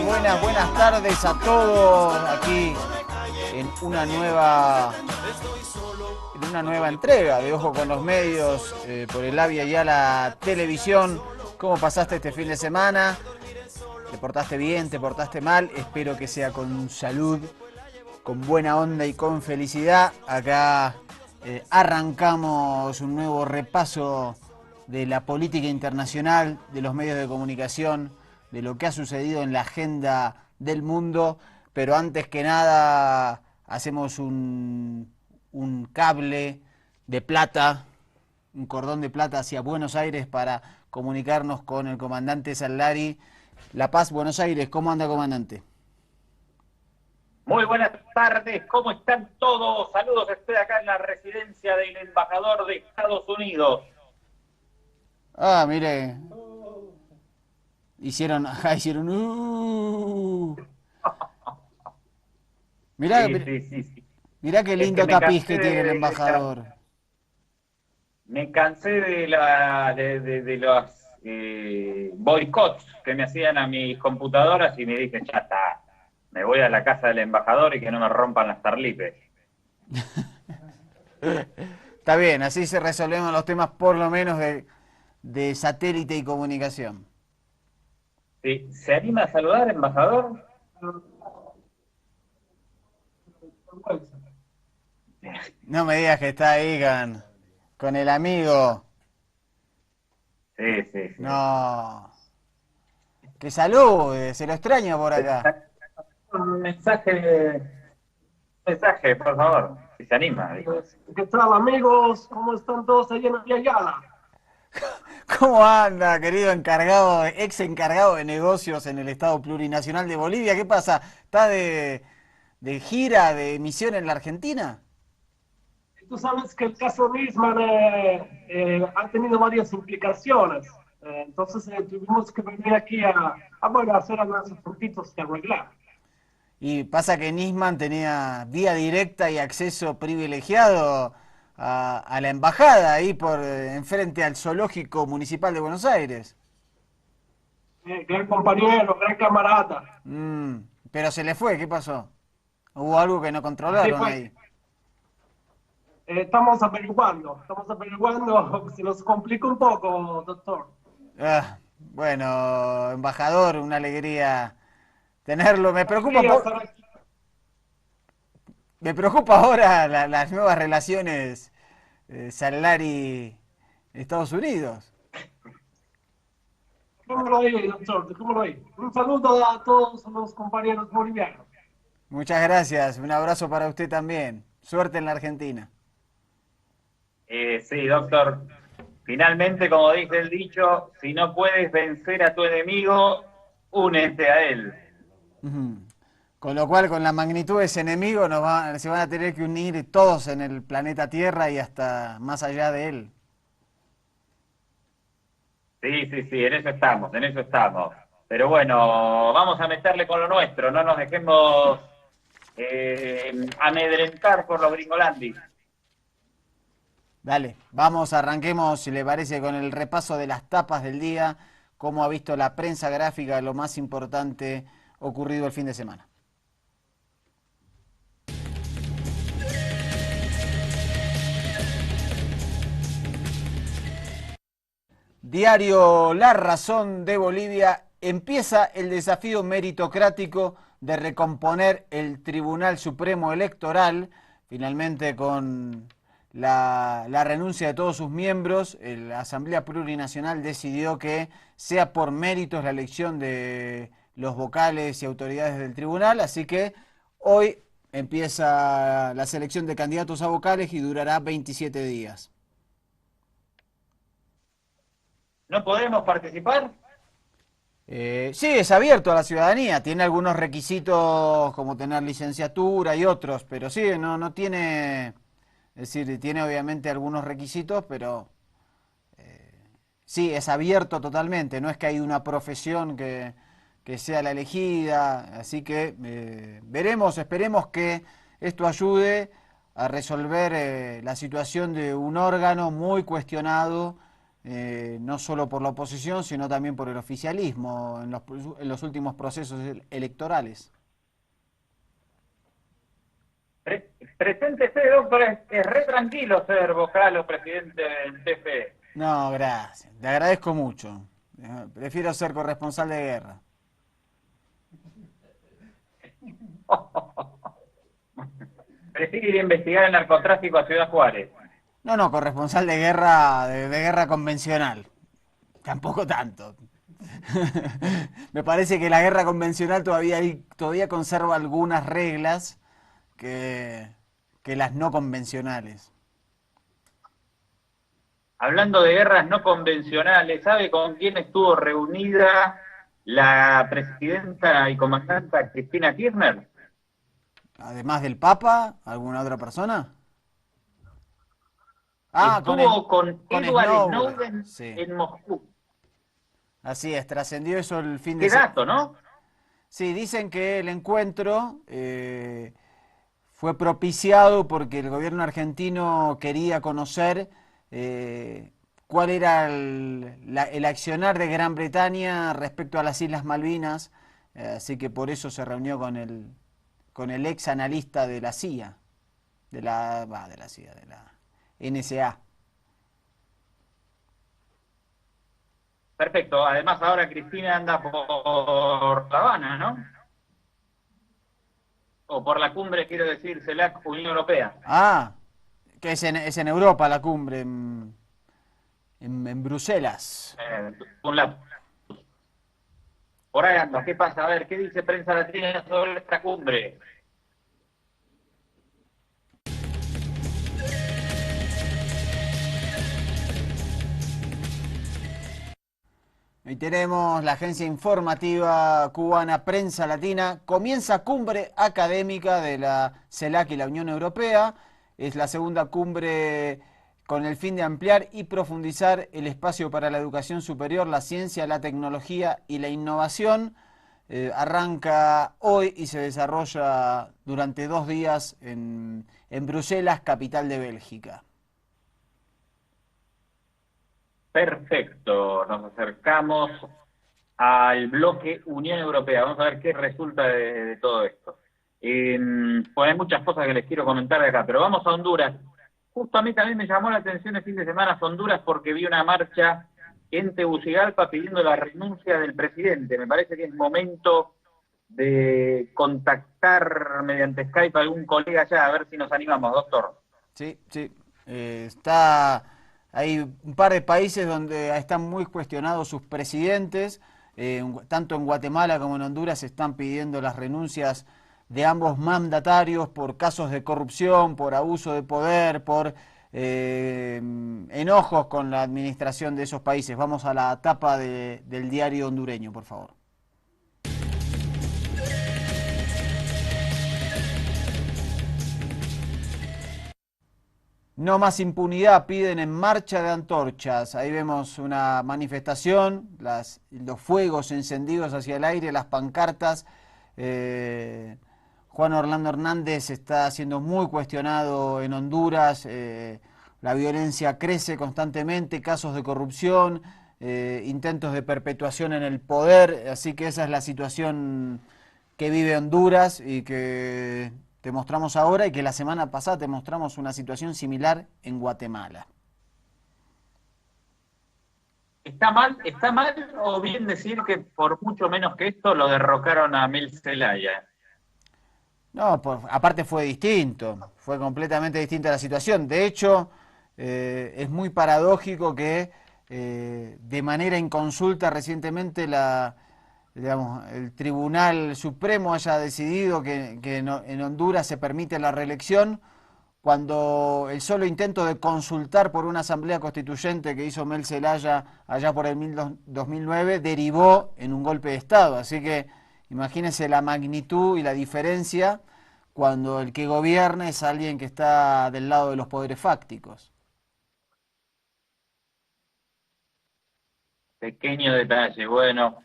buenas tardes a todos aquí en una nueva entrega de Ojo con los Medios por el Avia Yala Televisión. ¿Cómo pasaste este fin de semana? ¿Te portaste bien? ¿Te portaste mal? Espero que sea con salud, con buena onda y con felicidad. Acá arrancamos un nuevo repaso de la política internacional, de los medios de comunicación, de lo que ha sucedido en la agenda del mundo, pero antes que nada hacemos un cable de plata, un cordón de plata hacia Buenos Aires para comunicarnos con el comandante Sallari. La Paz, Buenos Aires, ¿cómo anda, comandante? Muy buenas tardes, ¿cómo están todos? Saludos, estoy acá en la residencia del embajador de Estados Unidos. Ah, mire, hicieron, Mirá, Sí, sí, sí, sí. mirá qué Es que lindo tapiz que tiene el embajador. me cansé de los boicots que me hacían a mis computadoras y me dije, ya está, me voy a la casa del embajador y que no me rompan las tarlipes. Está bien, así se resolvemos los temas por lo menos de satélite y comunicación. Sí, ¿se anima a saludar, embajador? No me digas que está ahí con el amigo. Sí, sí, sí. No. Que salude, se lo extraña por acá. Un mensaje, por favor, si se anima, digo. ¿Qué tal, amigos? ¿Cómo están todos allí en Ayala? ¿Cómo anda, querido encargado, ex encargado de negocios en el Estado Plurinacional de Bolivia? ¿Qué pasa? ¿Está de gira, de misión en la Argentina? Tú sabes que el caso Nisman ha tenido varias implicaciones. Entonces tuvimos que venir aquí bueno, a hacer algunos asuntitos que arreglar. Y pasa que Nisman tenía vía directa y acceso privilegiado a la embajada ahí por enfrente al zoológico municipal de Buenos Aires. Gran compañero, gran camarada. Mm, pero se le fue, ¿qué pasó? Hubo algo que no Así controlaron fue. ahí. Estamos averiguando, se nos complica un poco, doctor. Ah, bueno, embajador, una alegría tenerlo. Alegría estar aquí. Me preocupa ahora las nuevas relaciones Sallari-Estados Unidos. Dejémoslo ahí, doctor, dejémoslo ahí. Un saludo a todos los compañeros bolivianos. Muchas gracias, un abrazo para usted también. Suerte en la Argentina. Sí, doctor. Finalmente, como dice el dicho, si no puedes vencer a tu enemigo, únete a él. Ujú. Con lo cual, con la magnitud de ese enemigo, se van a tener que unir todos en el planeta Tierra y hasta más allá de él. Sí, sí, sí, en eso estamos, en eso estamos. Pero bueno, vamos a meterle con lo nuestro, no nos dejemos amedrentar por los gringolandis. Dale, vamos, arranquemos, si le parece, con el repaso de las tapas del día, cómo ha visto la prensa gráfica lo más importante ocurrido el fin de semana. Diario La Razón de Bolivia: empieza el desafío meritocrático de recomponer el Tribunal Supremo Electoral, finalmente con la renuncia de todos sus miembros. La Asamblea Plurinacional decidió que sea por méritos la elección de los vocales y autoridades del tribunal, así que hoy empieza la selección de candidatos a vocales y durará 27 días. ¿No podemos participar? Sí, es abierto a la ciudadanía, tiene algunos requisitos como tener licenciatura y otros, pero sí, no tiene, es decir, tiene obviamente algunos requisitos, pero sí, es abierto totalmente, no es que hay una profesión que sea la elegida, así que veremos, esperemos que esto ayude a resolver la situación de un órgano muy cuestionado no solo por la oposición, sino también por el oficialismo en los últimos procesos electorales. Preséntese, doctor, es re tranquilo ser vocal o presidente del TFE. No, gracias. Le agradezco mucho. Prefiero ser corresponsal de guerra. Prefiero ir a investigar el narcotráfico a Ciudad Juárez. No, no, corresponsal de guerra convencional. Tampoco tanto. Me parece que la guerra convencional todavía conserva algunas reglas que, que las no convencionales. Hablando de guerras no convencionales, ¿sabe con quién estuvo reunida la presidenta y comandante Cristina Kirchner? Además del Papa, ¿alguna otra persona? Ah, Estuvo con con Edward Snowden. Snowden Sí, en Moscú. así es, trascendió eso el fin de Qué semana. dato, ¿no? Sí, dicen que el encuentro fue propiciado porque el gobierno argentino quería conocer cuál era el accionar de Gran Bretaña respecto a las Islas Malvinas, así que por eso se reunió con el ex analista de la CIA, de la CIA, de la NSA. Perfecto. Además, ahora Cristina anda por La Habana, ¿no? O por la cumbre, quiero decir, CELAC, Unión Europea. Ah, que es en Europa la cumbre, en Bruselas. Un lapso. Por ahí anda. ¿Qué pasa? A ver, ¿qué dice Prensa Latina sobre esta cumbre? Ahí tenemos la agencia informativa cubana Prensa Latina. Comienza cumbre académica de la CELAC y la Unión Europea. Es la segunda cumbre con el fin de ampliar y profundizar el espacio para la educación superior, la ciencia, la tecnología y la innovación. Arranca hoy y se desarrolla durante 2 días en Bruselas, capital de Bélgica. Perfecto. Nos acercamos al bloque Unión Europea. Vamos a ver qué resulta de todo esto. Pues hay muchas cosas que les quiero comentar de acá, pero vamos a Honduras. Justo a mí también me llamó la atención el fin de semana Honduras porque vi una marcha en Tegucigalpa pidiendo la renuncia del presidente. Me parece que es momento de contactar mediante Skype a algún colega allá, a ver si nos animamos, doctor. Sí, sí. Hay un par de países donde están muy cuestionados sus presidentes. Tanto en Guatemala como en Honduras se están pidiendo las renuncias de ambos mandatarios por casos de corrupción, por abuso de poder, por enojos con la administración de esos países. Vamos a la tapa del diario hondureño, por favor. No más impunidad, piden en marcha de antorchas. Ahí vemos una manifestación, los fuegos encendidos hacia el aire, las pancartas. Juan Orlando Hernández está siendo muy cuestionado en Honduras. La violencia crece constantemente, casos de corrupción, intentos de perpetuación en el poder. Así que esa es la situación que vive Honduras y que te mostramos ahora y que la semana pasada te mostramos una situación similar en Guatemala. ¿Está mal o bien decir que por mucho menos que esto lo derrocaron a Mel Zelaya? No, aparte fue distinto, fue completamente distinta la situación. De hecho, es muy paradójico que de manera inconsulta recientemente el Tribunal Supremo haya decidido que en Honduras se permite la reelección cuando el solo intento de consultar por una asamblea constituyente que hizo Mel Zelaya allá por el 2009 derivó en un golpe de Estado. Así que imagínense la magnitud y la diferencia cuando el que gobierna es alguien que está del lado de los poderes fácticos. Pequeño detalle, bueno.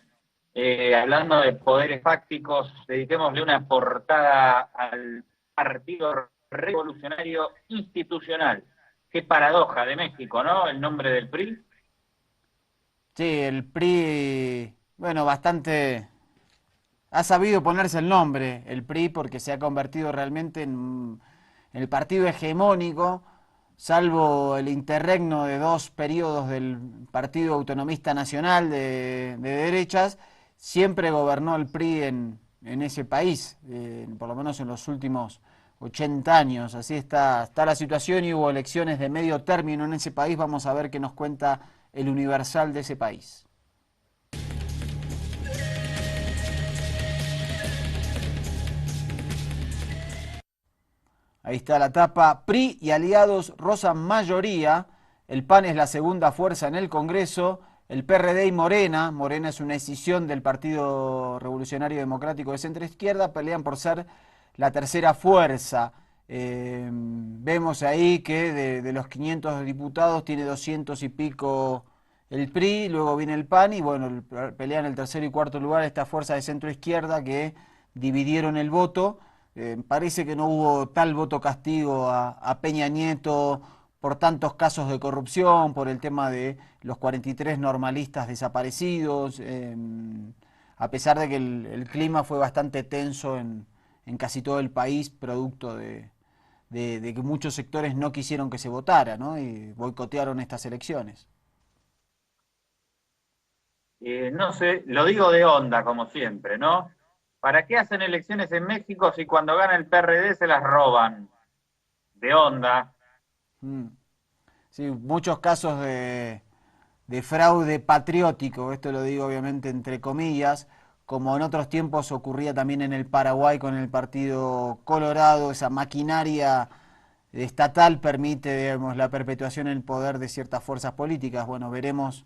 Hablando de poderes fácticos, dediquémosle una portada al Partido Revolucionario Institucional. Qué paradoja de México, ¿no? El nombre del PRI. Sí, el PRI, bueno, bastante... Ha sabido ponerse el nombre, el PRI, porque se ha convertido realmente en el partido hegemónico, salvo el interregno de dos periodos del Partido Autonomista Nacional de derechas, siempre gobernó el PRI en ese país, por lo menos en los últimos 80 años. Así está la situación y hubo elecciones de medio término en ese país. Vamos a ver qué nos cuenta el Universal de ese país. Ahí está la tapa. PRI y aliados rozan mayoría. El PAN es la segunda fuerza en el Congreso. El PRD y Morena, Morena es una escisión del Partido Revolucionario Democrático de centro izquierda, pelean por ser la tercera fuerza. Vemos ahí que de los 500 diputados tiene 200 y pico el PRI, luego viene el PAN y bueno, pelean el tercer y cuarto lugar esta fuerza de centro izquierda que dividieron el voto. Parece que no hubo tal voto castigo a Peña Nieto por tantos casos de corrupción, por el tema de los 43 normalistas desaparecidos, a pesar de que el clima fue bastante tenso en casi todo el país, producto de que muchos sectores no quisieron que se votara, ¿no? Y boicotearon estas elecciones. No sé, lo digo de onda, como siempre, ¿no? ¿Para qué hacen elecciones en México si cuando gana el PRD se las roban? De onda. Mm. Sí, muchos casos de fraude patriótico, esto lo digo obviamente entre comillas, como en otros tiempos ocurría también en el Paraguay con el Partido Colorado, esa maquinaria estatal permite, digamos, la perpetuación en el poder de ciertas fuerzas políticas. Bueno, veremos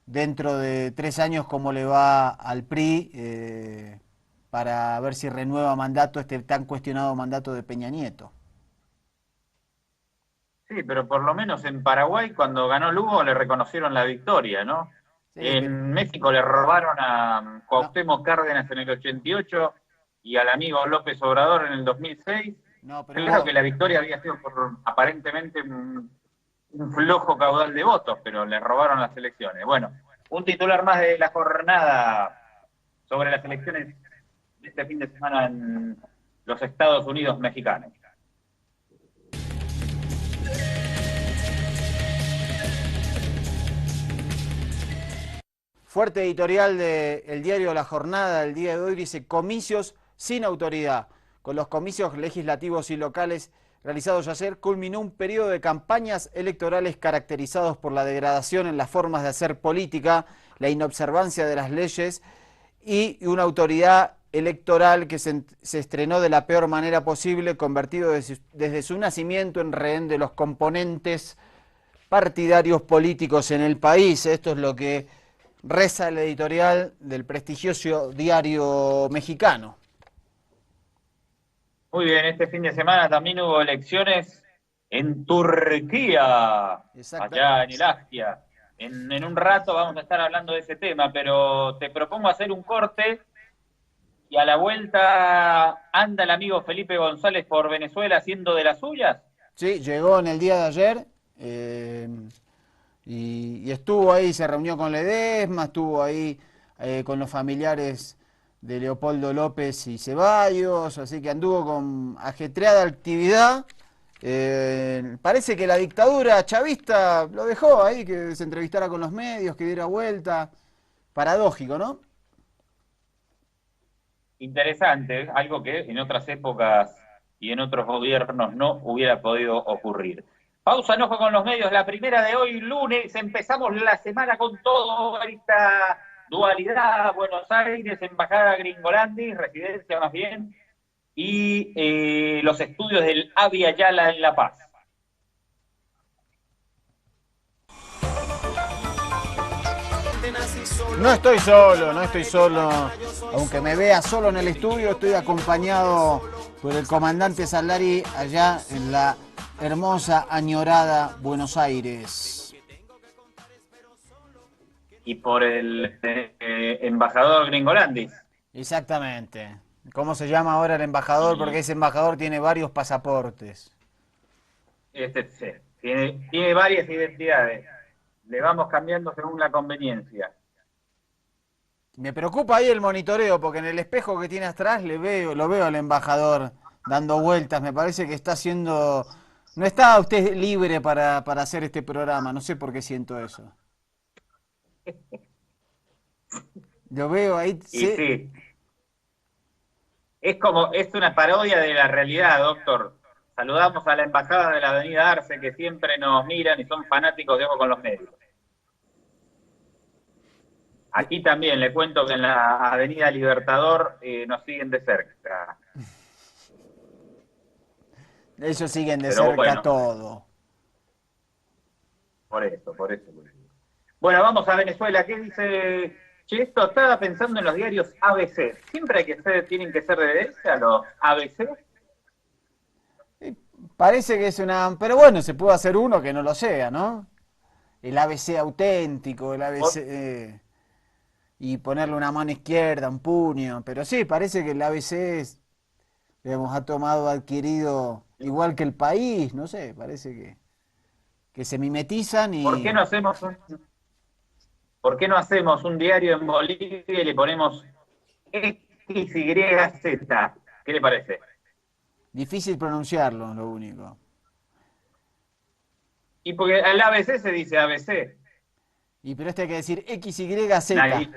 dentro de 3 años cómo le va al PRI para ver si renueva mandato este tan cuestionado mandato de Peña Nieto. Sí, pero por lo menos en Paraguay, cuando ganó Lugo, le reconocieron la victoria, ¿no? Sí, pero En México le robaron a no, Cuauhtémoc Cárdenas en el 88 y al amigo López Obrador en el 2006. no, pero Claro hubo, que la victoria había sido por aparentemente un flojo caudal de votos, pero le robaron las elecciones. Bueno, un titular más de la jornada sobre las elecciones de este fin de semana en los Estados Unidos mexicanos. fuerte editorial del diario La Jornada del día de hoy, dice comicios sin autoridad. Con los comicios legislativos y locales realizados ayer, culminó un periodo de campañas electorales caracterizados por la degradación en las formas de hacer política, la inobservancia de las leyes y una autoridad electoral que se estrenó de la peor manera posible, convertido desde su nacimiento en rehén de los componentes partidarios políticos en el país. Esto es lo que reza el editorial del prestigioso diario mexicano. Muy bien, este fin de semana también hubo elecciones en Turquía, Exacta. allá en el Astia. En un rato vamos a estar hablando de ese tema, pero te propongo hacer un corte y a la vuelta anda el amigo Felipe González por Venezuela haciendo de las suyas. Sí, llegó en el día de ayer y estuvo ahí, se reunió con Ledesma, estuvo ahí con los familiares de Leopoldo López y Ceballos, así que anduvo con ajetreada actividad. Parece que la dictadura chavista lo dejó ahí, que se entrevistara con los medios, que diera vuelta. Paradójico, ¿no? Interesante, algo que en otras épocas y en otros gobiernos no hubiera podido ocurrir. Pausa, enojo con los medios, la primera de hoy, lunes, empezamos la semana con todo, esta dualidad, Buenos Aires, Embajada Gringolandis, residencia más bien, y los estudios del Avia Yala en La Paz. No estoy solo, no estoy solo. Aunque me vea solo en el estudio, estoy acompañado por el comandante Salari allá en la hermosa, añorada Buenos Aires. Y por el embajador Gringolandis. Exactamente. ¿Cómo se llama ahora el embajador? Porque Y ese embajador tiene varios pasaportes. tiene varias identidades. le vamos cambiando según la conveniencia. Me preocupa ahí el monitoreo, porque en el espejo que tiene atrás lo veo al embajador dando vueltas. Me parece que está haciendo... No está usted libre para hacer este programa, no sé por qué siento eso. Lo veo ahí... Y sí, es una parodia de la realidad, doctor. Saludamos a la embajada de la Avenida Arce, que siempre nos miran y son fanáticos de Ojo con los Medios. Aquí también le cuento que en la Avenida Libertador nos siguen de cerca. Ellos siguen de Pero cerca bueno, todo. Por eso. Bueno, vamos a Venezuela. ¿Qué dice? Che, esto estaba pensando en los diarios ABC. ¿Siempre tienen que ser de derecha los ABC? Parece que es una... Pero bueno, se puede hacer uno que no lo sea, ¿no? El ABC auténtico, el ABC... y ponerle una mano izquierda, un puño. Pero sí, parece que el ABC digamos, adquirido, igual que el país, no sé, parece que se mimetizan y... ¿Por qué no hacemos un diario en Bolivia y le ponemos XYZ? ¿Qué le parece? Difícil pronunciarlo, lo único. Y porque al ABC se dice ABC. Y pero este hay que decir XYZ. Nadie.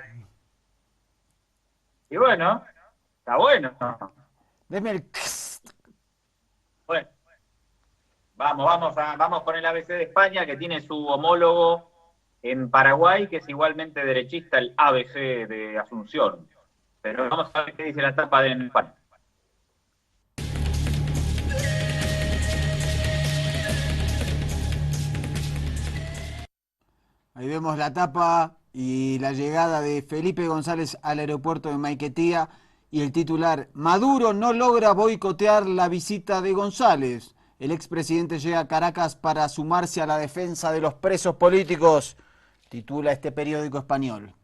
Y bueno, está bueno. Deme el... Bueno, vamos con el ABC de España, que tiene su homólogo en Paraguay, que es igualmente derechista, el ABC de Asunción. Pero vamos a ver qué dice la tapa de España. Ahí vemos la tapa y la llegada de Felipe González al aeropuerto de Maiquetía y el titular: Maduro no logra boicotear la visita de González. El expresidente llega a Caracas para sumarse a la defensa de los presos políticos, titula este periódico español.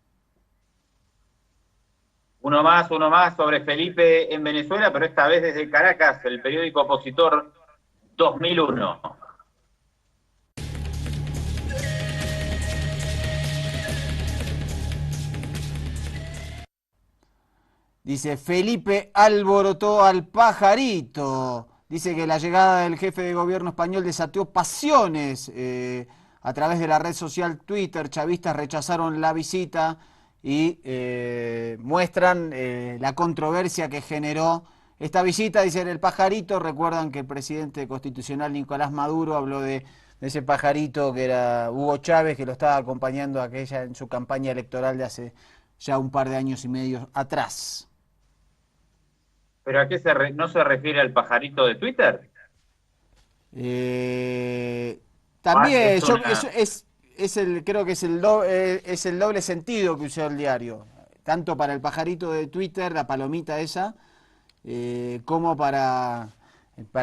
Uno más sobre Felipe en Venezuela, pero esta vez desde Caracas, el periódico opositor 2001. Dice, Felipe alborotó al pajarito. Dice que la llegada del jefe de gobierno español desató pasiones. A través de la red social Twitter, chavistas rechazaron la visita y muestran la controversia que generó esta visita. Dicen el pajarito. Recuerdan que el presidente constitucional Nicolás Maduro habló de ese pajarito que era Hugo Chávez, que lo estaba acompañando aquella en su campaña electoral de hace ya un par de años y medio atrás. ¿Pero a qué no se refiere al pajarito de Twitter? También, creo que es el doble sentido que usó el diario. Tanto para el pajarito de Twitter, la palomita esa, como para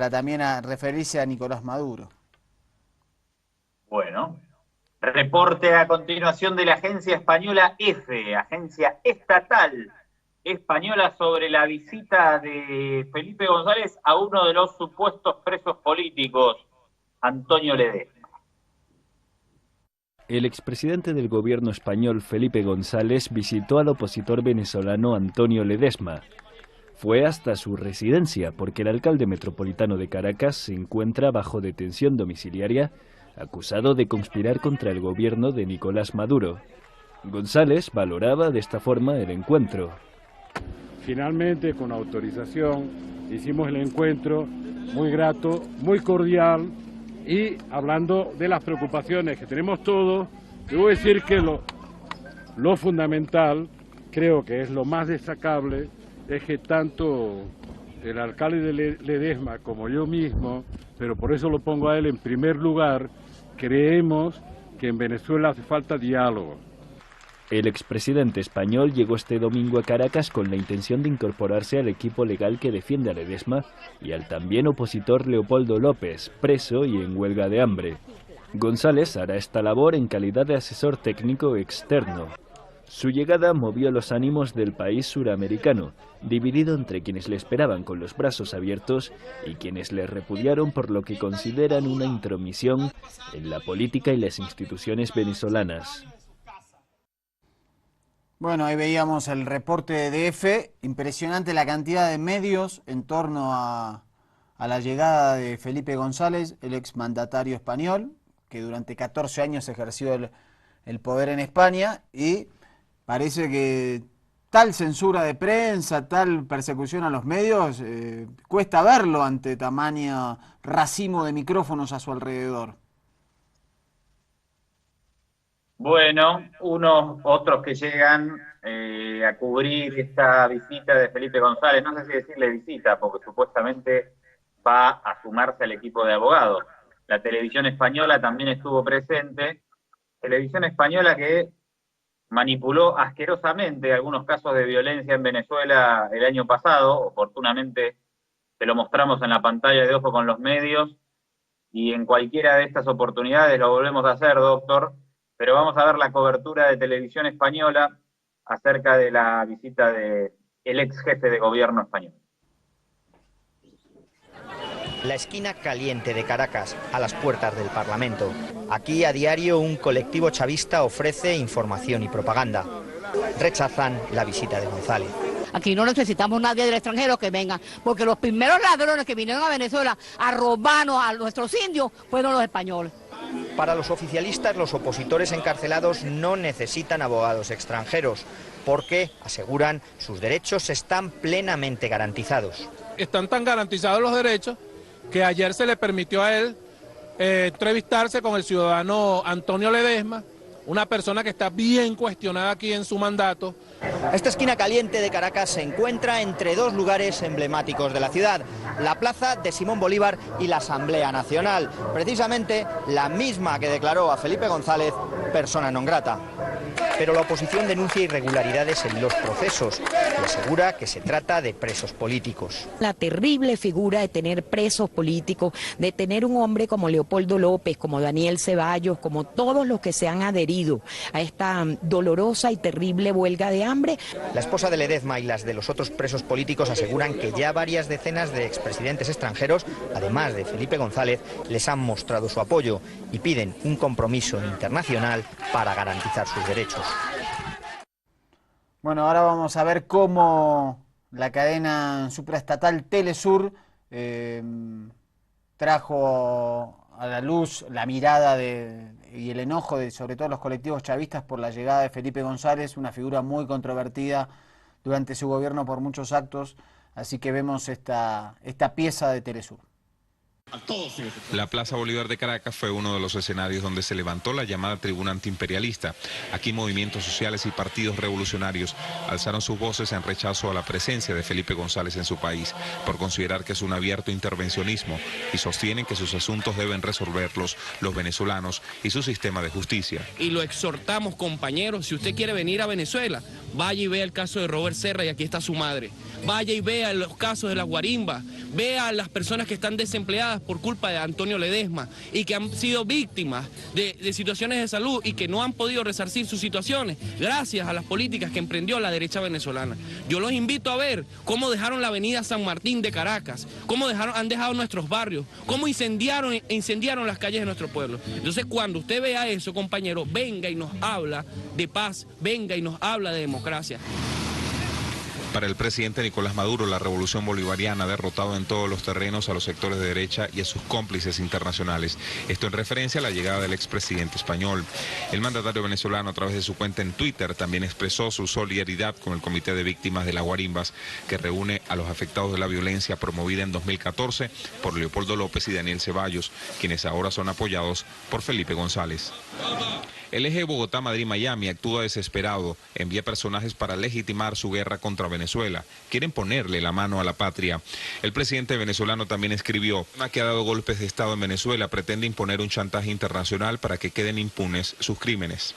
también referirse a Nicolás Maduro. Bueno, reporte a continuación de la agencia española EFE, agencia estatal española, sobre la visita de Felipe González a uno de los supuestos presos políticos, Antonio Ledesma. El expresidente del gobierno español, Felipe González, visitó al opositor venezolano Antonio Ledesma. Fue hasta su residencia, porque el alcalde metropolitano de Caracas se encuentra bajo detención domiciliaria, acusado de conspirar contra el gobierno de Nicolás Maduro. González valoraba de esta forma el encuentro. Finalmente, con autorización, hicimos el encuentro muy grato, muy cordial, y hablando de las preocupaciones que tenemos todos, debo decir que lo fundamental, creo que es lo más destacable, es que tanto el alcalde de Ledesma como yo mismo, pero por eso lo pongo a él en primer lugar, creemos que en Venezuela hace falta diálogo. El expresidente español llegó este domingo a Caracas con la intención de incorporarse al equipo legal que defiende a Ledesma y al también opositor Leopoldo López, preso y en huelga de hambre. González hará esta labor en calidad de asesor técnico externo. Su llegada movió los ánimos del país suramericano, dividido entre quienes le esperaban con los brazos abiertos y quienes le repudiaron por lo que consideran una intromisión en la política y las instituciones venezolanas. Bueno, ahí veíamos el reporte de DF, impresionante la cantidad de medios en torno a la llegada de Felipe González, el exmandatario español, que durante 14 años ejerció el poder en España, y parece que tal censura de prensa, tal persecución a los medios, cuesta verlo ante tamaño racimo de micrófonos a su alrededor. Bueno, otros que llegan a cubrir esta visita de Felipe González, no sé si decirle visita, porque supuestamente va a sumarse al equipo de abogados. La televisión española también estuvo presente, televisión española que manipuló asquerosamente algunos casos de violencia en Venezuela el año pasado. Oportunamente te lo mostramos en la pantalla de Ojo con los Medios, y en cualquiera de estas oportunidades lo volvemos a hacer, doctor, pero vamos a ver la cobertura de televisión española acerca de la visita del ex jefe de gobierno español. La esquina caliente de Caracas, a las puertas del Parlamento. Aquí a diario un colectivo chavista ofrece información y propaganda. Rechazan la visita de González. Aquí no necesitamos nadie del extranjero que venga, porque los primeros ladrones que vinieron a Venezuela a robarnos a nuestros indios fueron los españoles. Para los oficialistas, los opositores encarcelados no necesitan abogados extranjeros, porque, aseguran, sus derechos están plenamente garantizados. Están tan garantizados los derechos que ayer se le permitió a él entrevistarse con el ciudadano Antonio Ledesma, una persona que está bien cuestionada aquí en su mandato. Esta esquina caliente de Caracas se encuentra entre dos lugares emblemáticos de la ciudad, la plaza de Simón Bolívar y la Asamblea Nacional, precisamente la misma que declaró a Felipe González persona non grata. Pero la oposición denuncia irregularidades en los procesos y asegura que se trata de presos políticos. La terrible figura de tener presos políticos, de tener un hombre como Leopoldo López, como Daniel Ceballos, como todos los que se han adherido a esta dolorosa y terrible huelga de hambre. La esposa de Ledesma y las de los otros presos políticos aseguran que ya varias decenas de expresidentes extranjeros, además de Felipe González, les han mostrado su apoyo y piden un compromiso internacional para garantizar sus derechos. Bueno, ahora vamos a ver cómo la cadena supraestatal Telesur trajo a la luz la mirada y el enojo de sobre todo los colectivos chavistas por la llegada de Felipe González, una figura muy controvertida durante su gobierno por muchos actos, así que vemos esta pieza de Telesur. La Plaza Bolívar de Caracas fue uno de los escenarios donde se levantó la llamada tribuna antiimperialista. Aquí movimientos sociales y partidos revolucionarios alzaron sus voces en rechazo a la presencia de Felipe González en su país, por considerar que es un abierto intervencionismo, y sostienen que sus asuntos deben resolverlos los venezolanos y su sistema de justicia. Y lo exhortamos, compañeros, si usted quiere venir a Venezuela, vaya y vea el caso de Robert Serra, y aquí está su madre. Vaya y vea los casos de las guarimbas, vea a las personas que están desempleadas por culpa de Antonio Ledesma y que han sido víctimas de situaciones de salud y que no han podido resarcir sus situaciones gracias a las políticas que emprendió la derecha venezolana. Yo los invito a ver cómo dejaron la avenida San Martín de Caracas, cómo han dejado nuestros barrios, cómo incendiaron las calles de nuestro pueblo. Entonces, cuando usted vea eso, compañero, venga y nos habla de paz, venga y nos habla de democracia. Para el presidente Nicolás Maduro, la revolución bolivariana ha derrotado en todos los terrenos a los sectores de derecha y a sus cómplices internacionales. Esto en referencia a la llegada del expresidente español. El mandatario venezolano, a través de su cuenta en Twitter, también expresó su solidaridad con el Comité de Víctimas de las Guarimbas, que reúne a los afectados de la violencia promovida en 2014 por Leopoldo López y Daniel Ceballos, quienes ahora son apoyados por Felipe González. El eje Bogotá-Madrid-Miami actúa desesperado, envía personajes para legitimar su guerra contra Venezuela. Quieren ponerle la mano a la patria. El presidente venezolano también escribió: que ha dado golpes de Estado en Venezuela, pretende imponer un chantaje internacional para que queden impunes sus crímenes.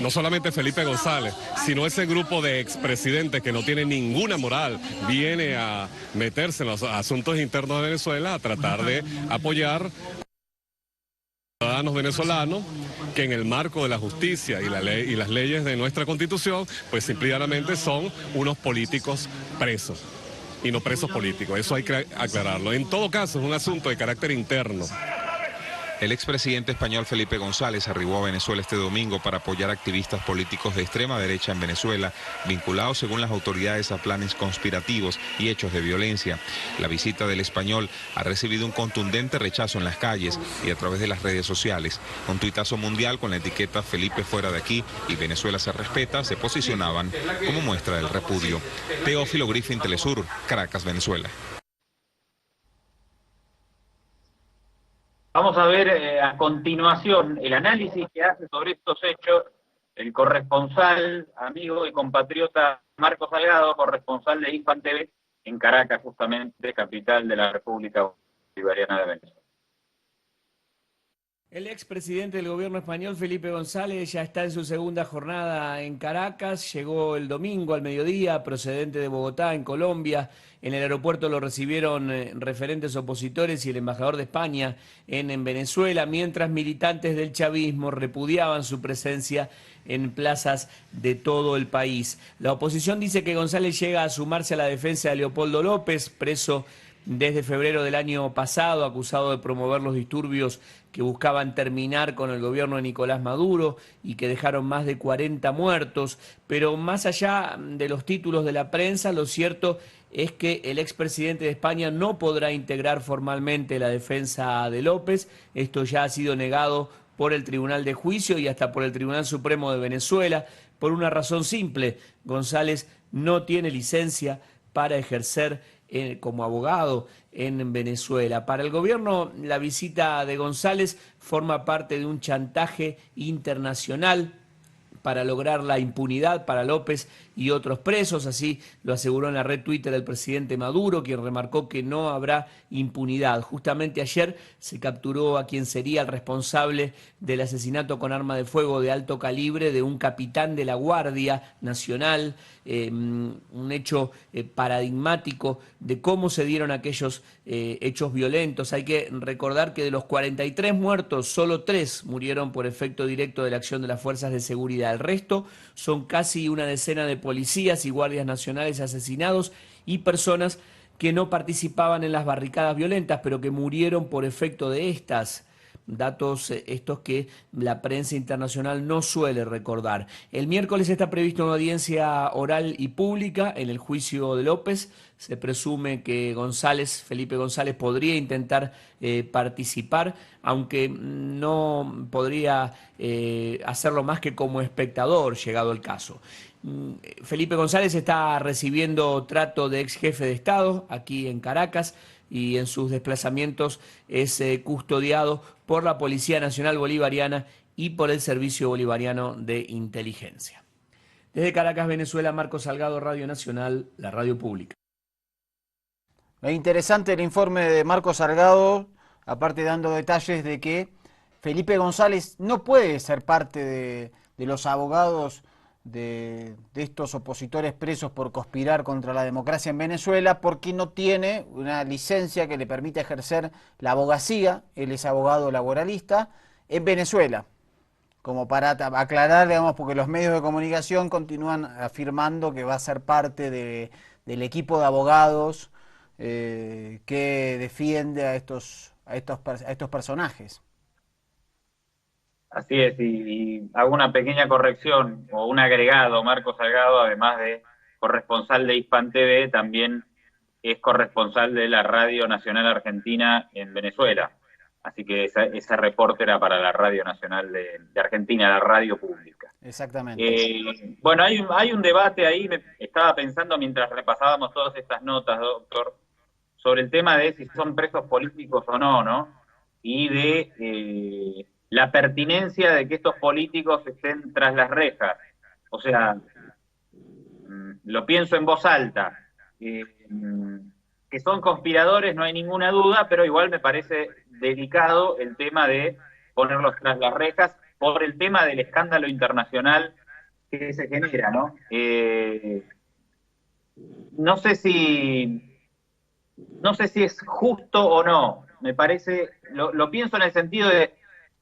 No solamente Felipe González, sino ese grupo de expresidentes que no tiene ninguna moral, viene a meterse en los asuntos internos de Venezuela, a tratar de apoyar ciudadanos venezolanos que en el marco de la justicia y las leyes de nuestra Constitución, pues simplemente son unos políticos presos y no presos políticos. Eso hay que aclararlo. En todo caso, es un asunto de carácter interno. El expresidente español Felipe González arribó a Venezuela este domingo para apoyar activistas políticos de extrema derecha en Venezuela, vinculados según las autoridades a planes conspirativos y hechos de violencia. La visita del español ha recibido un contundente rechazo en las calles y a través de las redes sociales. Un tuitazo mundial con la etiqueta Felipe fuera de aquí y Venezuela se respeta se posicionaban como muestra del repudio. Teófilo Griffin, Telesur, Caracas, Venezuela. Vamos a ver a continuación el análisis que hace sobre estos hechos el corresponsal, amigo y compatriota Marco Salgado, corresponsal de Hispan TV en Caracas, justamente capital de la República Bolivariana de Venezuela. El expresidente del gobierno español, Felipe González, ya está en su segunda jornada en Caracas. Llegó el domingo al mediodía, procedente de Bogotá, en Colombia. En el aeropuerto lo recibieron referentes opositores y el embajador de España en Venezuela, mientras militantes del chavismo repudiaban su presencia en plazas de todo el país. La oposición dice que González llega a sumarse a la defensa de Leopoldo López, preso desde febrero del año pasado, acusado de promover los disturbios que buscaban terminar con el gobierno de Nicolás Maduro y que dejaron más de 40 muertos. Pero más allá de los títulos de la prensa, lo cierto es que el expresidente de España no podrá integrar formalmente la defensa de López. Esto ya ha sido negado por el Tribunal de Juicio y hasta por el Tribunal Supremo de Venezuela, por una razón simple: González no tiene licencia para ejercer como abogado en Venezuela. Para el gobierno, la visita de González forma parte de un chantaje internacional para lograr la impunidad para López y otros presos. Así lo aseguró en la red Twitter el presidente Maduro, quien remarcó que no habrá impunidad. Justamente ayer se capturó a quien sería el responsable del asesinato con arma de fuego de alto calibre de un capitán de la Guardia Nacional, un hecho paradigmático de cómo se dieron aquellos hechos violentos. Hay que recordar que de los 43 muertos, solo 3 murieron por efecto directo de la acción de las fuerzas de seguridad. El resto son casi una decena de policías y guardias nacionales asesinados y personas que no participaban en las barricadas violentas, pero que murieron por efecto de estas. Datos estos que la prensa internacional no suele recordar. El miércoles está prevista una audiencia oral y pública en el juicio de López. Se presume que Felipe González, podría intentar participar, aunque no podría hacerlo más que como espectador, llegado el caso. Felipe González está recibiendo trato de ex jefe de Estado aquí en Caracas y en sus desplazamientos es custodiado por la Policía Nacional Bolivariana y por el Servicio Bolivariano de Inteligencia. Desde Caracas, Venezuela, Marco Salgado, Radio Nacional, la radio pública. Es interesante el informe de Marco Salgado, aparte dando detalles de que Felipe González no puede ser parte de los abogados de estos opositores presos por conspirar contra la democracia en Venezuela, porque no tiene una licencia que le permita ejercer la abogacía. Él es abogado laboralista en Venezuela, como para aclarar, digamos, porque los medios de comunicación continúan afirmando que va a ser parte del equipo de abogados que defiende a estos personajes. Así es, y hago una pequeña corrección o un agregado. Marco Salgado, además de corresponsal de Hispan TV, también es corresponsal de la Radio Nacional Argentina en Venezuela. Así que ese reporte era para la Radio Nacional de Argentina, la radio pública. Exactamente. Bueno, hay un debate ahí, estaba pensando mientras repasábamos todas estas notas, doctor, sobre el tema de si son presos políticos o no, ¿no? Y de la pertinencia de que estos políticos estén tras las rejas. O sea, lo pienso en voz alta. Que son conspiradores, no hay ninguna duda, pero igual me parece delicado el tema de ponerlos tras las rejas por el tema del escándalo internacional que se genera, ¿no? No sé si es justo o no. Me parece, lo pienso en el sentido de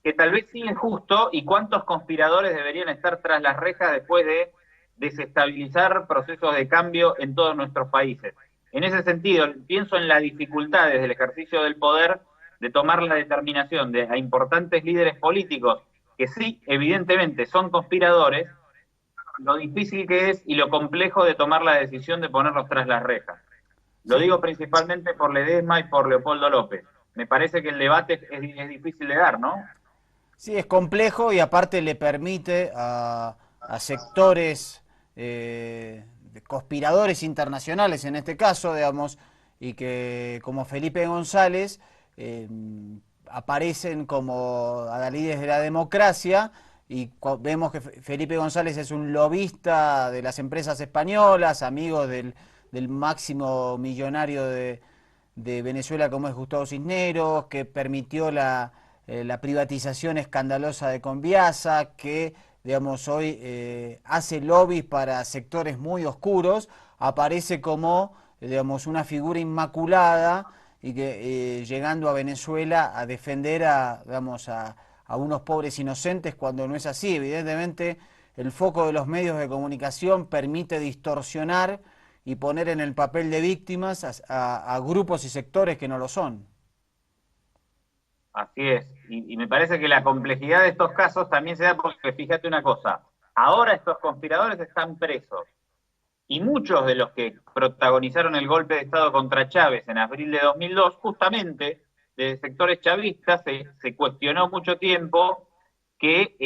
que tal vez sí es justo y cuántos conspiradores deberían estar tras las rejas después de desestabilizar procesos de cambio en todos nuestros países. En ese sentido, pienso en las dificultades del ejercicio del poder de tomar la determinación a importantes líderes políticos que sí, evidentemente, son conspiradores, lo difícil que es y lo complejo de tomar la decisión de ponerlos tras las rejas. Lo digo principalmente por Ledesma y por Leopoldo López. Me parece que el debate es difícil de dar, ¿no? Sí, es complejo y aparte le permite a sectores de conspiradores internacionales, en este caso, digamos, y que como Felipe González aparecen como adalides de la democracia, y vemos que Felipe González es un lobista de las empresas españolas, amigo del máximo millonario de Venezuela como es Gustavo Cisneros, que permitió la privatización escandalosa de Conviasa, que digamos hoy hace lobbies para sectores muy oscuros, aparece como digamos una figura inmaculada y que llegando a Venezuela a defender a unos pobres inocentes cuando no es así. Evidentemente el foco de los medios de comunicación permite distorsionar y poner en el papel de víctimas a grupos y sectores que no lo son. Así es, y me parece que la complejidad de estos casos también se da porque, fíjate una cosa, ahora estos conspiradores están presos, y muchos de los que protagonizaron el golpe de Estado contra Chávez en abril de 2002, justamente de sectores chavistas, se cuestionó mucho tiempo que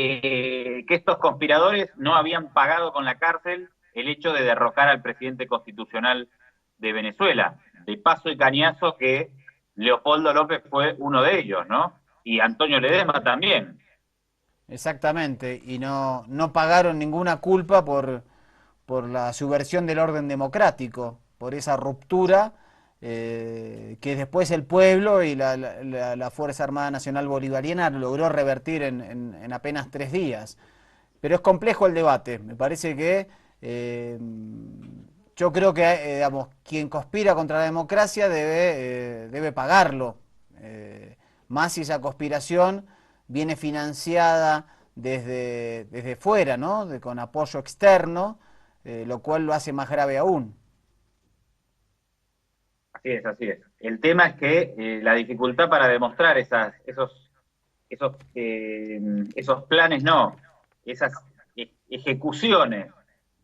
estos conspiradores no habían pagado con la cárcel el hecho de derrocar al presidente constitucional de Venezuela. De paso y cañazo que Leopoldo López fue uno de ellos, ¿no? Y Antonio Ledesma también. Exactamente, y no pagaron ninguna culpa por la subversión del orden democrático, por esa ruptura que después el pueblo y la Fuerza Armada Nacional Bolivariana logró revertir en apenas 3 días. Pero es complejo el debate, me parece que yo creo que digamos, quien conspira contra la democracia debe pagarlo, más si esa conspiración viene financiada desde fuera, ¿no? Con apoyo externo, lo cual lo hace más grave aún. Así es, así es. El tema es que la dificultad para demostrar esos planes, no, esas ejecuciones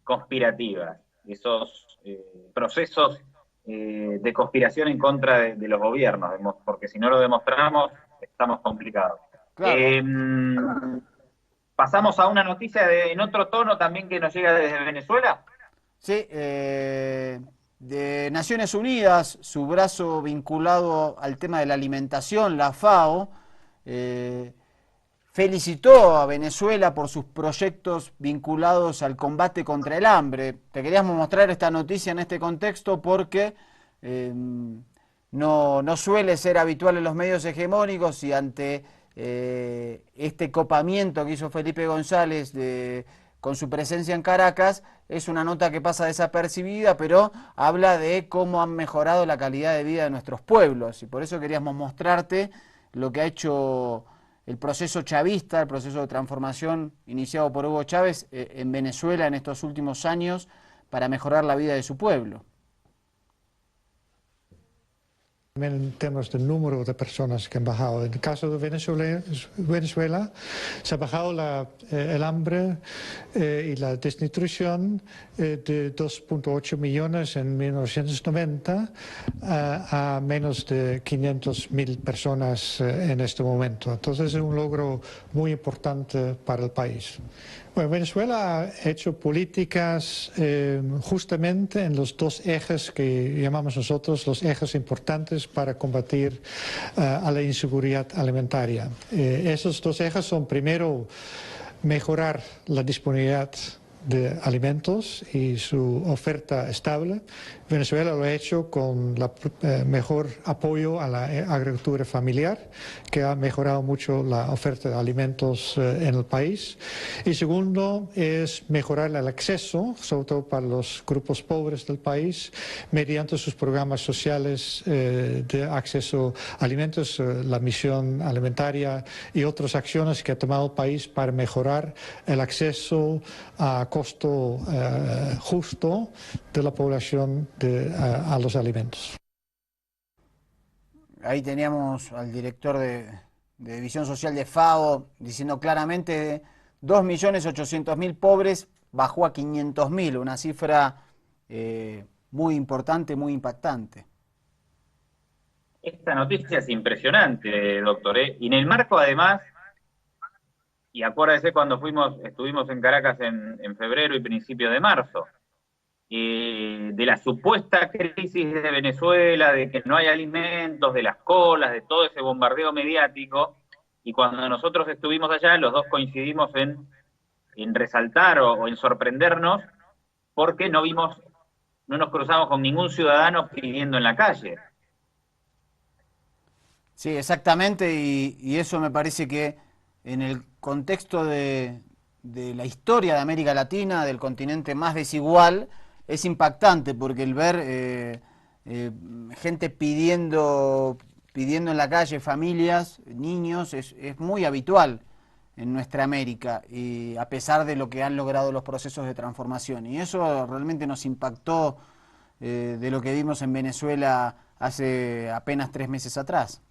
conspirativas, esos procesos de conspiración en contra de los gobiernos, porque si no lo demostramos, estamos complicados. Claro. Pasamos a una noticia en otro tono también que nos llega desde Venezuela. Sí, de Naciones Unidas, su brazo vinculado al tema de la alimentación, la FAO, felicitó a Venezuela por sus proyectos vinculados al combate contra el hambre. Te queríamos mostrar esta noticia en este contexto porque no suele ser habitual en los medios hegemónicos y ante este copamiento que hizo Felipe González con su presencia en Caracas, es una nota que pasa desapercibida, pero habla de cómo han mejorado la calidad de vida de nuestros pueblos, y por eso queríamos mostrarte lo que ha hecho el proceso chavista, el proceso de transformación iniciado por Hugo Chávez en Venezuela en estos últimos años para mejorar la vida de su pueblo. En términos del número de personas que han bajado. En el caso de Venezuela se ha bajado el hambre y la desnutrición de 2.8 millones en 1990 a menos de 500.000 personas en este momento. Entonces es un logro muy importante para el país. Bueno, Venezuela ha hecho políticas justamente en los 2 ejes que llamamos nosotros los ejes importantes para combatir a la inseguridad alimentaria. Esos 2 ejes son primero mejorar la disponibilidad de alimentos y su oferta estable. Venezuela lo ha hecho con el mejor apoyo a la agricultura familiar, que ha mejorado mucho la oferta de alimentos en el país. Y segundo es mejorar el acceso, sobre todo para los grupos pobres del país, mediante sus programas sociales de acceso a alimentos, la misión alimentaria y otras acciones que ha tomado el país para mejorar el acceso a costo justo de la población a los alimentos. Ahí teníamos al director de División Social de FAO diciendo claramente 2.800.000 pobres bajó a 500.000, una cifra muy importante, muy impactante. Esta noticia es impresionante, doctor. Y en el marco, además, y acuérdese cuando estuvimos en Caracas en febrero y principio de marzo, de la supuesta crisis de Venezuela, de que no hay alimentos, de las colas, de todo ese bombardeo mediático, y cuando nosotros estuvimos allá, los dos coincidimos en resaltar o en sorprendernos, porque no nos cruzamos con ningún ciudadano pidiendo en la calle. Sí, exactamente, y eso me parece que en el contexto de la historia de América Latina, del continente más desigual, es impactante, porque el ver gente pidiendo en la calle, familias, niños, es muy habitual en nuestra América, y a pesar de lo que han logrado los procesos de transformación. Y eso realmente nos impactó de lo que vimos en Venezuela hace apenas 3 meses atrás.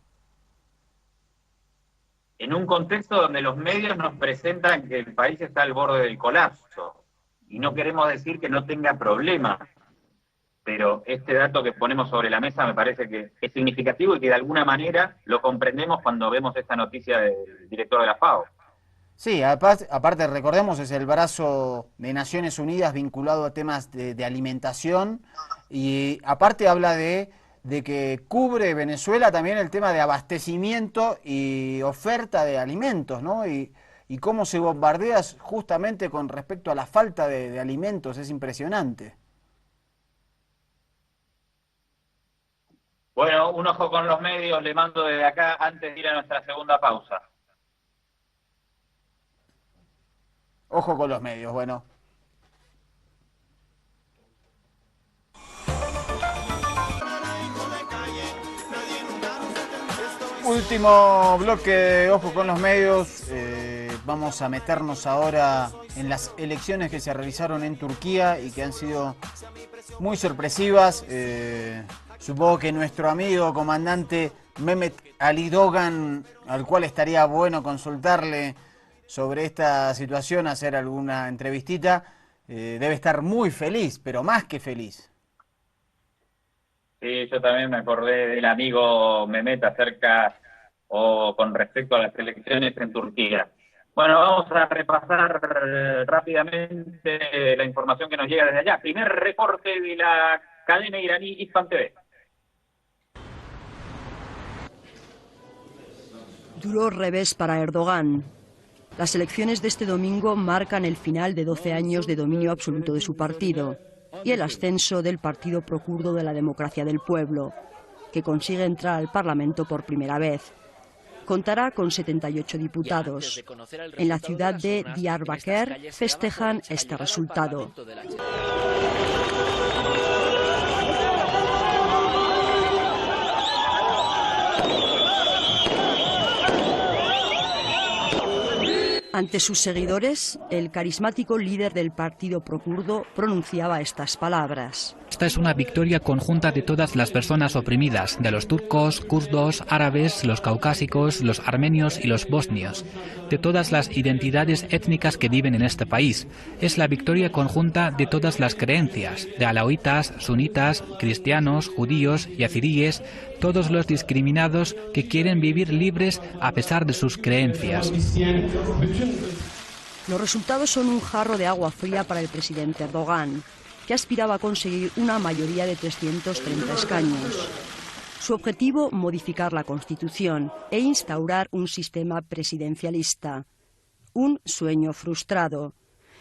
En un contexto donde los medios nos presentan que el país está al borde del colapso. Y no queremos decir que no tenga problemas, pero este dato que ponemos sobre la mesa me parece que es significativo y que de alguna manera lo comprendemos cuando vemos esta noticia del director de la FAO. Sí, aparte recordemos, es el brazo de Naciones Unidas vinculado a temas de alimentación, y aparte habla de que cubre Venezuela también el tema de abastecimiento y oferta de alimentos, ¿no? Y cómo se bombardea justamente con respecto a la falta de alimentos, es impresionante. Bueno, un ojo con los medios, le mando desde acá antes de ir a nuestra segunda pausa. Ojo con los medios, bueno. Último bloque de Ojo con los medios. Vamos a meternos ahora en las elecciones que se realizaron en Turquía y que han sido muy sorpresivas. Supongo que nuestro amigo comandante Mehmet Ali Doğan, al cual estaría bueno consultarle sobre esta situación, hacer alguna entrevistita, debe estar muy feliz, pero más que feliz. Sí, yo también me acordé del amigo Mehmet acerca o con respecto a las elecciones en Turquía. Bueno, vamos a repasar rápidamente la información que nos llega desde allá. Primer reporte de la cadena iraní Hispan TV. Duro revés para Erdogan. Las elecciones de este domingo marcan el final de 12 años de dominio absoluto de su partido y el ascenso del Partido Prokurdo de la Democracia del Pueblo, que consigue entrar al Parlamento por primera vez. Contará con 78 diputados. En la ciudad de Diyarbakır festejan este resultado. Ante sus seguidores, el carismático líder del partido prokurdo pronunciaba estas palabras. Esta es una victoria conjunta de todas las personas oprimidas, de los turcos, kurdos, árabes, los caucásicos, los armenios y los bosnios, de todas las identidades étnicas que viven en este país. Es la victoria conjunta de todas las creencias, de alauitas, sunitas, cristianos, judíos y aziríes, todos los discriminados que quieren vivir libres a pesar de sus creencias. Los resultados son un jarro de agua fría para el presidente Erdogan, que aspiraba a conseguir una mayoría de 330 escaños. Su objetivo, modificar la Constitución e instaurar un sistema presidencialista. Un sueño frustrado.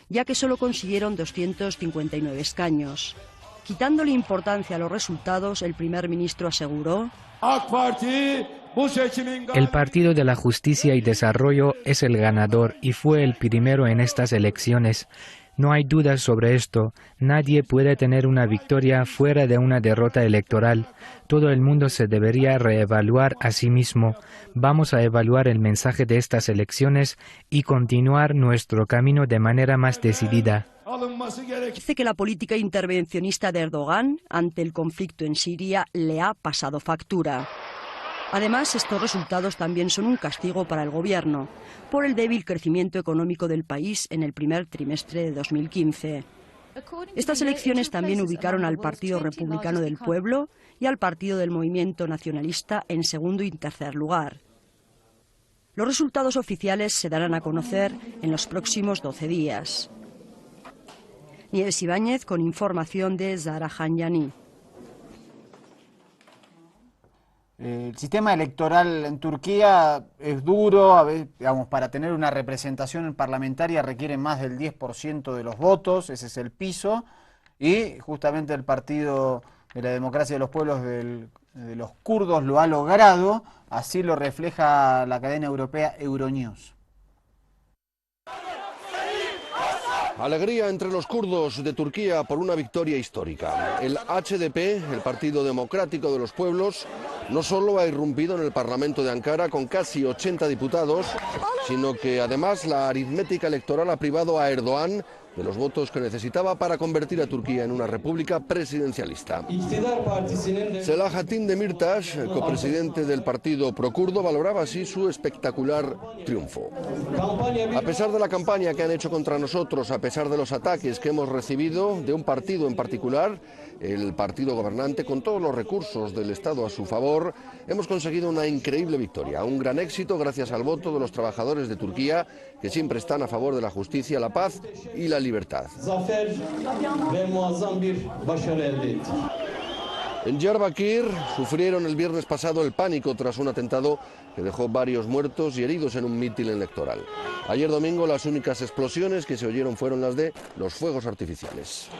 ya que solo consiguieron 259 escaños. Quitándole importancia a los resultados, el primer ministro aseguró: el Partido de la Justicia y Desarrollo es el ganador y fue el primero en estas elecciones. No hay dudas sobre esto. Nadie puede tener una victoria fuera de una derrota electoral. Todo el mundo se debería reevaluar a sí mismo. Vamos a evaluar el mensaje de estas elecciones y continuar nuestro camino de manera más decidida. Dice que la política intervencionista de Erdogan ante el conflicto en Siria le ha pasado factura. Además, estos resultados también son un castigo para el gobierno por el débil crecimiento económico del país en el primer trimestre de 2015. Estas elecciones también ubicaron al Partido Republicano del Pueblo y al Partido del Movimiento Nacionalista en segundo y tercer lugar. Los resultados oficiales se darán a conocer en los próximos 12 días. Nieves Ibáñez con información de Zahra Hanjani. El sistema electoral en Turquía es duro, a veces, digamos, para tener una representación parlamentaria requiere más del 10% de los votos, ese es el piso, y justamente el Partido de la Democracia de los Pueblos de los kurdos lo ha logrado, así lo refleja la cadena europea Euronews. Alegría entre los kurdos de Turquía por una victoria histórica. El HDP, el Partido Democrático de los Pueblos, no solo ha irrumpido en el Parlamento de Ankara con casi 80 diputados, sino que además la aritmética electoral ha privado a Erdogan de los votos que necesitaba para convertir a Turquía en una república presidencialista. Selahattin Demirtas, copresidente del partido prokurdo, valoraba así su espectacular triunfo. A pesar de la campaña que han hecho contra nosotros, a pesar de los ataques que hemos recibido de un partido en particular, el partido gobernante, con todos los recursos del Estado a su favor, hemos conseguido una increíble victoria, un gran éxito gracias al voto de los trabajadores de Turquía, que siempre están a favor de la justicia, la paz y la libertad. En Diyarbakir sufrieron el viernes pasado el pánico tras un atentado que dejó varios muertos y heridos en un mitin electoral. Ayer domingo las únicas explosiones que se oyeron fueron las de los fuegos artificiales.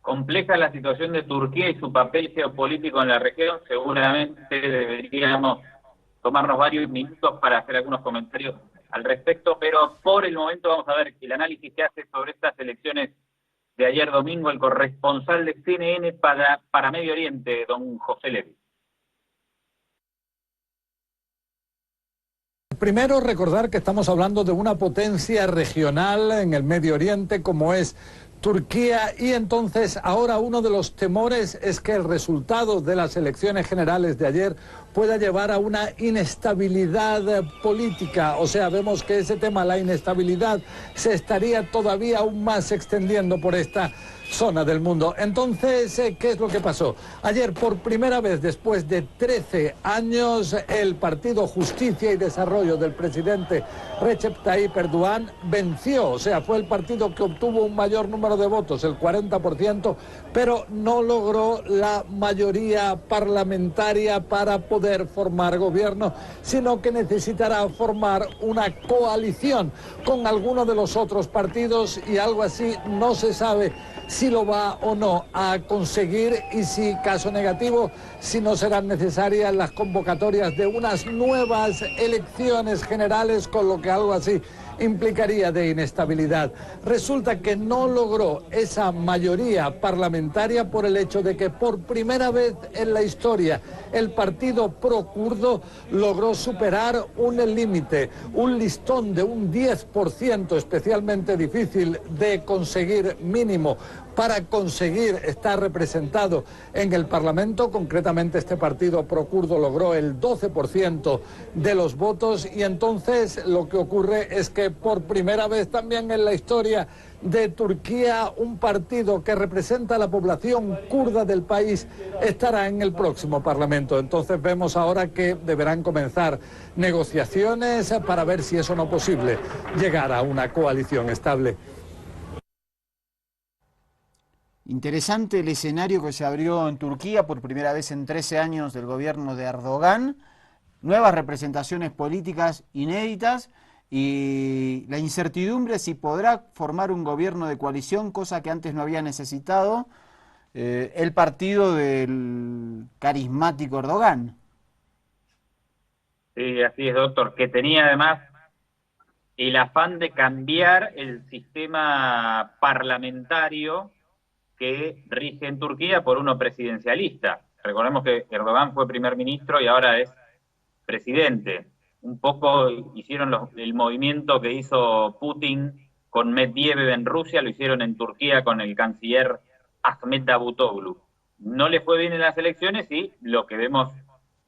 Compleja la situación de Turquía y su papel geopolítico en la región. Seguramente deberíamos tomarnos varios minutos para hacer algunos comentarios al respecto, pero por el momento vamos a ver el análisis que hace sobre estas elecciones de ayer domingo el corresponsal de CNN para Medio Oriente, don José Levi. Primero, recordar que estamos hablando de una potencia regional en el Medio Oriente como es Turquía, y entonces ahora uno de los temores es que el resultado de las elecciones generales de ayer pueda llevar a una inestabilidad política. O sea, vemos que ese tema, la inestabilidad, se estaría todavía aún más extendiendo por esta zona del mundo. Entonces, ¿qué es lo que pasó? Ayer, por primera vez después de 13 años, el Partido Justicia y Desarrollo del presidente Recep Tayyip Erdogan venció. O sea, fue el partido que obtuvo un mayor número de votos, el 40%, pero no logró la mayoría parlamentaria para poder formar gobierno, sino que necesitará formar una coalición con alguno de los otros partidos, y algo así no se sabe si lo va o no a conseguir, y si, caso negativo, si no serán necesarias las convocatorias de unas nuevas elecciones generales, con lo que algo así implicaría de inestabilidad. Resulta que no logró esa mayoría parlamentaria por el hecho de que por primera vez en la historia el partido pro-kurdo logró superar un límite, un listón de un 10%, especialmente difícil de conseguir mínimo, para conseguir estar representado en el Parlamento. Concretamente, este partido pro-kurdo logró el 12% de los votos, y entonces lo que ocurre es que por primera vez también en la historia de Turquía, un partido que representa a la población kurda del país estará en el próximo Parlamento. Entonces vemos ahora que deberán comenzar negociaciones para ver si es o no posible llegar a una coalición estable. Interesante el escenario que se abrió en Turquía por primera vez en 13 años del gobierno de Erdogan. Nuevas representaciones políticas inéditas y la incertidumbre si podrá formar un gobierno de coalición, cosa que antes no había necesitado el partido del carismático Erdogan. Sí, así es, doctor, que tenía además el afán de cambiar el sistema parlamentario que rige en Turquía por uno presidencialista. Recordemos que Erdogan fue primer ministro y ahora es presidente. Un poco hicieron el movimiento que hizo Putin con Medvedev en Rusia, lo hicieron en Turquía con el canciller Ahmet Davutoglu. No le fue bien en las elecciones y lo que vemos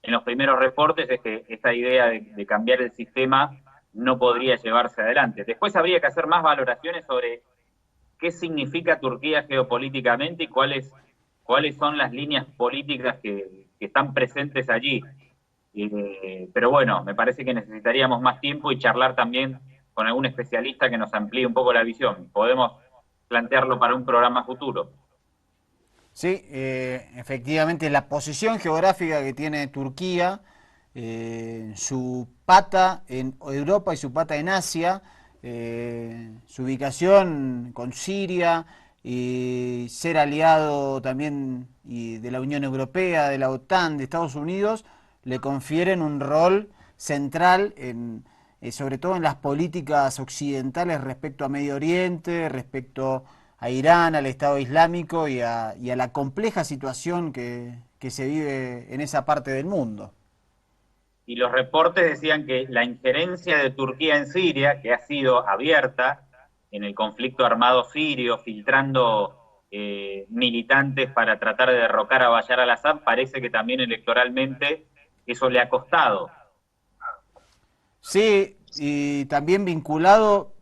en los primeros reportes es que esta idea de cambiar el sistema no podría llevarse adelante. Después habría que hacer más valoraciones sobre qué significa Turquía geopolíticamente y cuáles son las líneas políticas que están presentes allí. Pero bueno, me parece que necesitaríamos más tiempo y charlar también con algún especialista que nos amplíe un poco la visión. Podemos plantearlo para un programa futuro. Sí, efectivamente la posición geográfica que tiene Turquía, su pata en Europa y su pata en Asia, su ubicación con Siria y ser aliado también de la Unión Europea, de la OTAN, de Estados Unidos, le confieren un rol central sobre todo en las políticas occidentales respecto a Medio Oriente, respecto a Irán, al Estado Islámico y a la compleja situación que se vive en esa parte del mundo. Y los reportes decían que la injerencia de Turquía en Siria, que ha sido abierta en el conflicto armado sirio, filtrando militantes para tratar de derrocar a Bashar al-Assad, parece que también electoralmente eso le ha costado. Sí, y también vinculado,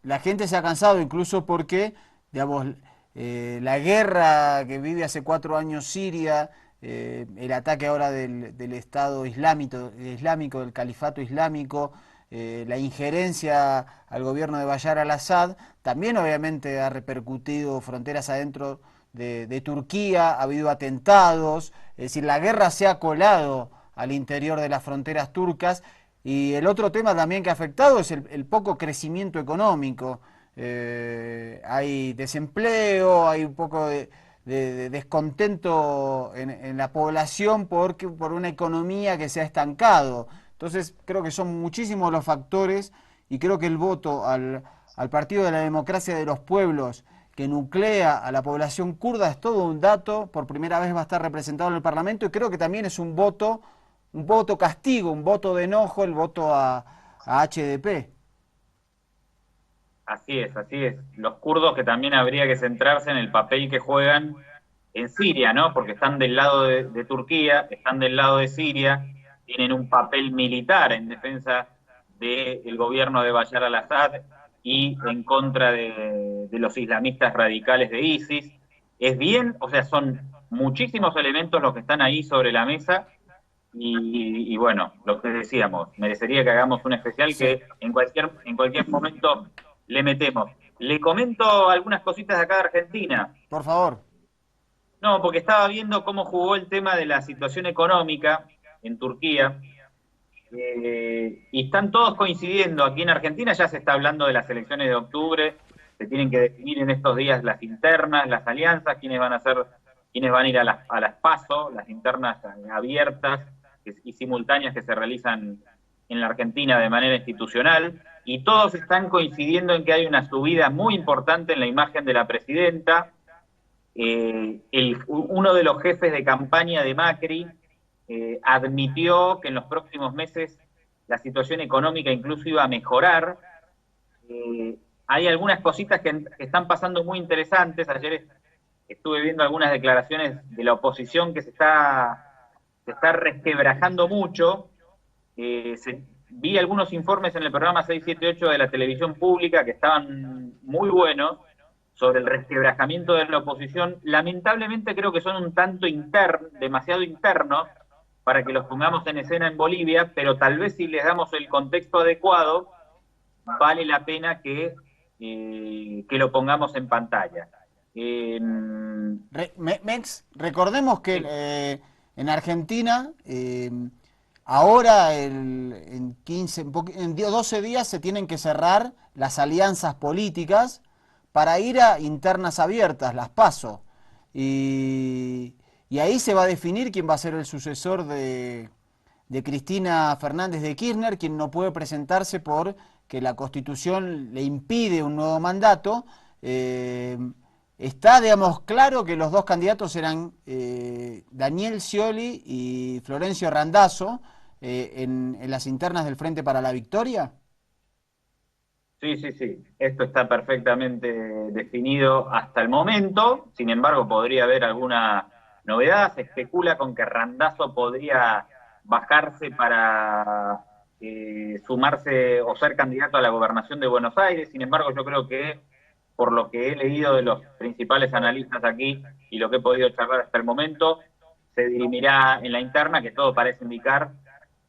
la gente se ha cansado incluso porque, digamos, la guerra que vive hace 4 años Siria, el ataque ahora del Estado islámico, del Califato Islámico, la injerencia al gobierno de Bashar al-Assad, también obviamente ha repercutido fronteras adentro de Turquía, ha habido atentados, es decir, la guerra se ha colado al interior de las fronteras turcas. Y el otro tema también que ha afectado es el poco crecimiento económico. Hay desempleo, hay un poco de descontento en la población por una economía que se ha estancado. Entonces creo que son muchísimos los factores y creo que el voto al Partido de la Democracia de los Pueblos, que nuclea a la población kurda, es todo un dato. Por primera vez va a estar representado en el Parlamento y creo que también es un voto castigo, un voto de enojo, el voto a HDP. Así es, así es. Los kurdos que también habría que centrarse en el papel que juegan en Siria, ¿no? Porque están del lado de Turquía, están del lado de Siria, tienen un papel militar en defensa del gobierno de Bashar al-Assad y en contra de los islamistas radicales de ISIS. Es bien, o sea, son muchísimos elementos los que están ahí sobre la mesa. Y bueno, lo que decíamos, merecería que hagamos un especial que en cualquier momento le metemos. Le comento algunas cositas de acá de Argentina. Por favor. No, porque estaba viendo cómo jugó el tema de la situación económica en Turquía. Y están todos coincidiendo. Aquí en Argentina ya se está hablando de las elecciones de octubre. Se tienen que definir en estos días las internas, las alianzas, quiénes van a ir a las PASO, las internas abiertas y simultáneas que se realizan en la Argentina de manera institucional, y todos están coincidiendo en que hay una subida muy importante en la imagen de la presidenta. Uno de los jefes de campaña de Macri admitió que en los próximos meses la situación económica incluso iba a mejorar. Hay algunas cositas que están pasando muy interesantes. Ayer estuve viendo algunas declaraciones de la oposición que se está resquebrajando mucho. Vi algunos informes en el programa 678 de la televisión pública que estaban muy buenos sobre el resquebrajamiento de la oposición. Lamentablemente creo que son un tanto demasiado internos para que los pongamos en escena en Bolivia, pero tal vez si les damos el contexto adecuado, vale la pena que lo pongamos en pantalla. Mex, recordemos que en Argentina ahora en 12 días se tienen que cerrar las alianzas políticas para ir a internas abiertas, las PASO. Y ahí se va a definir quién va a ser el sucesor de Cristina Fernández de Kirchner, quien no puede presentarse porque la Constitución le impide un nuevo mandato. Está, digamos, claro que los dos candidatos eran Daniel Scioli y Florencio Randazzo en las internas del Frente para la Victoria. Sí, sí, sí. Esto está perfectamente definido hasta el momento. Sin embargo, podría haber alguna novedad. Se especula con que Randazzo podría bajarse para sumarse o ser candidato a la gobernación de Buenos Aires. Sin embargo, yo creo que, por lo que he leído de los principales analistas aquí y lo que he podido charlar hasta el momento, se dirimirá en la interna, que todo parece indicar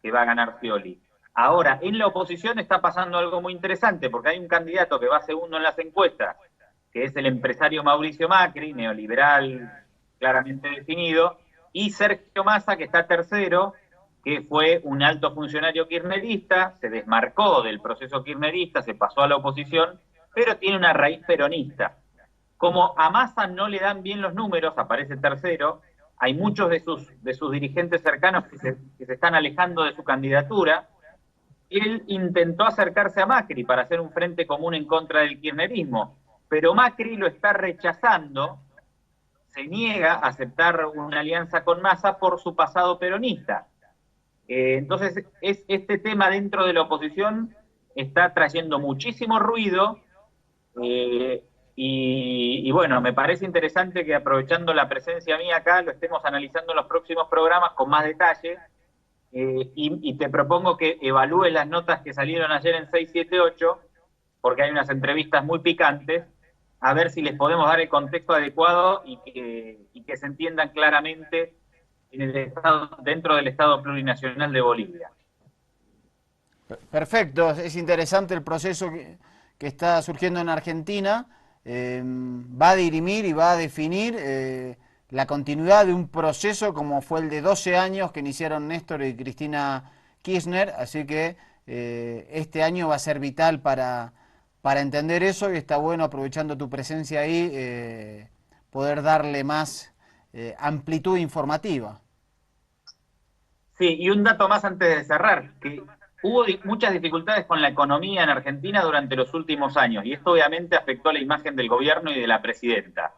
que va a ganar Scioli. Ahora, en la oposición está pasando algo muy interesante, porque hay un candidato que va segundo en las encuestas, que es el empresario Mauricio Macri, neoliberal claramente definido, y Sergio Massa, que está tercero, que fue un alto funcionario kirchnerista, se desmarcó del proceso kirchnerista, se pasó a la oposición, pero tiene una raíz peronista. Como a Massa no le dan bien los números, aparece tercero, hay muchos de sus dirigentes cercanos que se están alejando de su candidatura. Él intentó acercarse a Macri para hacer un frente común en contra del kirchnerismo, pero Macri lo está rechazando, se niega a aceptar una alianza con Massa por su pasado peronista. Entonces, este tema dentro de la oposición está trayendo muchísimo ruido, y bueno, me parece interesante que, aprovechando la presencia mía acá, lo estemos analizando en los próximos programas con más detalle. Y te propongo que evalúes las notas que salieron ayer en 678, porque hay unas entrevistas muy picantes, a ver si les podemos dar el contexto adecuado y que se entiendan claramente dentro del Estado Plurinacional de Bolivia. Perfecto, es interesante el proceso que está surgiendo en Argentina. Va a dirimir y va a definir la continuidad de un proceso como fue el de 12 años que iniciaron Néstor y Cristina Kirchner, así que este año va a ser vital para entender eso, y está bueno, aprovechando tu presencia ahí, poder darle más amplitud informativa. Sí, y un dato más antes de cerrar, que hubo muchas dificultades con la economía en Argentina durante los últimos años, y esto obviamente afectó la imagen del gobierno y de la presidenta.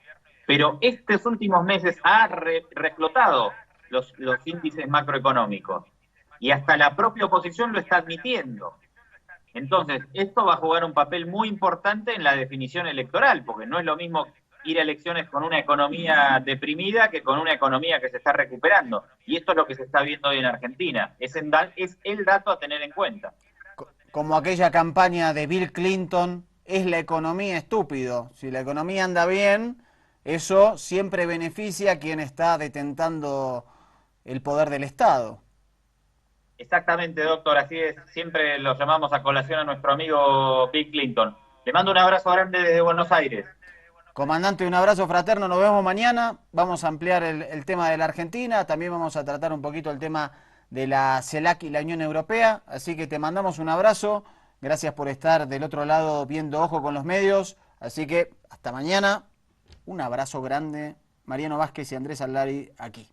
Pero estos últimos meses ha reflotado los índices macroeconómicos, y hasta la propia oposición lo está admitiendo. Entonces, esto va a jugar un papel muy importante en la definición electoral, porque no es lo mismo ir a elecciones con una economía deprimida que con una economía que se está recuperando. Y esto es lo que se está viendo hoy en Argentina. Es el dato a tener en cuenta. Como aquella campaña de Bill Clinton, es la economía estúpido. Si la economía anda bien, eso siempre beneficia a quien está detentando el poder del Estado. Exactamente, doctor, así es. Siempre lo llamamos a colación a nuestro amigo Bill Clinton. Le mando un abrazo grande desde Buenos Aires. Comandante, un abrazo fraterno, nos vemos mañana. Vamos a ampliar el tema de la Argentina, también vamos a tratar un poquito el tema de la CELAC y la Unión Europea, así que te mandamos un abrazo. Gracias por estar del otro lado viendo Ojo con los Medios, así que hasta mañana. Un abrazo grande. Mariano Vázquez y Andrés Aldari aquí.